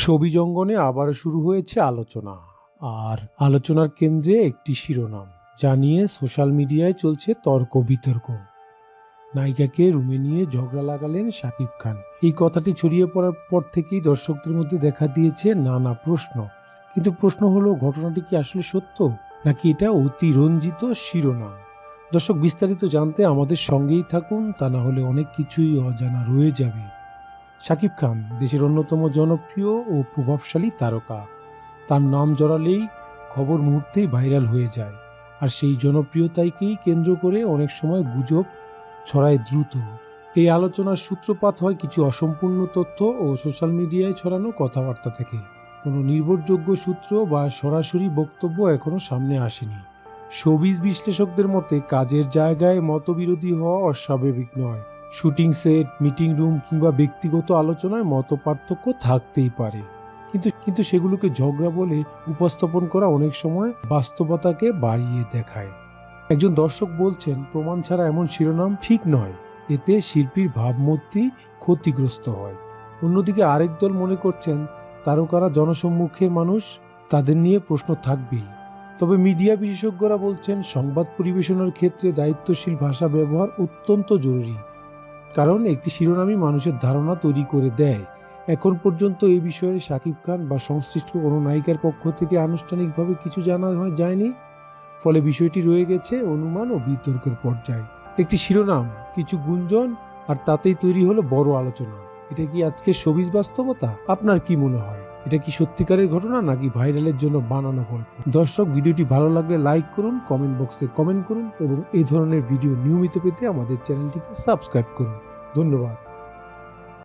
ছবিজ অঙ্গনে আবার শুরু হয়েছে আলোচনা, আর আলোচনার কেন্দ্রে একটি শিরোনাম যা নিয়ে সোশ্যাল মিডিয়ায় চলছে তর্ক বিতর্ক। নায়িকাকে রুমে নিয়ে ঝগড়া লাগালেন শাকিব খান। এই কথাটি ছড়িয়ে পড়ার পর থেকেই দর্শকদের মধ্যে দেখা দিয়েছে নানা প্রশ্ন। কিন্তু প্রশ্ন হলো, ঘটনাটি কি আসলে সত্য, নাকি এটা অতিরঞ্জিত শিরোনাম? দর্শক, বিস্তারিত জানতে আমাদের সঙ্গেই থাকুন, তা না হলে অনেক কিছুই অজানা রয়ে যাবে। শাকিব খান দেশের অন্যতম জনপ্রিয় ও প্রভাবশালী তারকা। তার নাম জড়ালেই খবর মুহূর্তেই ভাইরাল হয়ে যায়, আর সেই জনপ্রিয়তাকেই কেন্দ্র করে অনেক সময় গুজব ছড়ায় দ্রুত। এই আলোচনার সূত্রপাত হয় কিছু অসম্পূর্ণ তথ্য ও সোশ্যাল মিডিয়ায় ছড়ানো কথাবার্তা থেকে। কোনো নির্ভরযোগ্য সূত্র বা সরাসরি বক্তব্য এখনো সামনে আসেনি। শোবিজ বিশ্লেষকদের মতে কাজের জায়গায় মতবিরোধী হওয়া অস্বাভাবিক নয়। শুটিং সেট, মিটিং রুম কিংবা ব্যক্তিগত আলোচনায় মতপার্থক্য থাকতেই পারে, কিন্তু সেগুলোকে ঝগড়া বলে উপস্থাপন করা অনেক সময় বাস্তবতাকে বাড়িয়ে দেখায়। একজন দর্শক বলছেন, প্রমাণ ছাড়া এমন শিরোনাম ঠিক নয়, এতে শিল্পীর ভাবমূর্তি ক্ষতিগ্রস্ত হয়। অন্যদিকে আরেক দল মনে করছেন, তারকারা জনসম্মুখের মানুষ, তাদের নিয়ে প্রশ্ন থাকবেই। তবে মিডিয়া বিশেষজ্ঞরা বলছেন, সংবাদ পরিবেশনের ক্ষেত্রে দায়িত্বশীল ভাষা ব্যবহার অত্যন্ত জরুরি, কারণ একটি শিরোনামই মানুষের ধারণা তৈরি করে দেয়। এখন পর্যন্ত এই বিষয়ে শাকিব খান বা সংশ্লিষ্ট কোনো নায়িকার পক্ষ থেকে আনুষ্ঠানিকভাবে কিছু জানা যায়নি, ফলে বিষয়টি রয়ে গেছে অনুমান ও বিতর্কের পর্যায়ে। একটি শিরোনাম, কিছু গুঞ্জন, আর তাতেই তৈরি হলো বড় আলোচনা। এটা কি আজকের শোবিজ বাস্তবতা? আপনার কি মনে হয়, এটা কি সত্যিকারের ঘটনা নাকি ভাইরালের জন্য বানানো গল্প? দর্শক, ভিডিওটি ভালো লাগলে লাইক করুন, কমেন্ট বক্সে কমেন্ট করুন এবং এই ধরনের ভিডিও নিয়মিত পেতে আমাদের চ্যানেলটিকে সাবস্ক্রাইব করুন। ধন্যবাদ।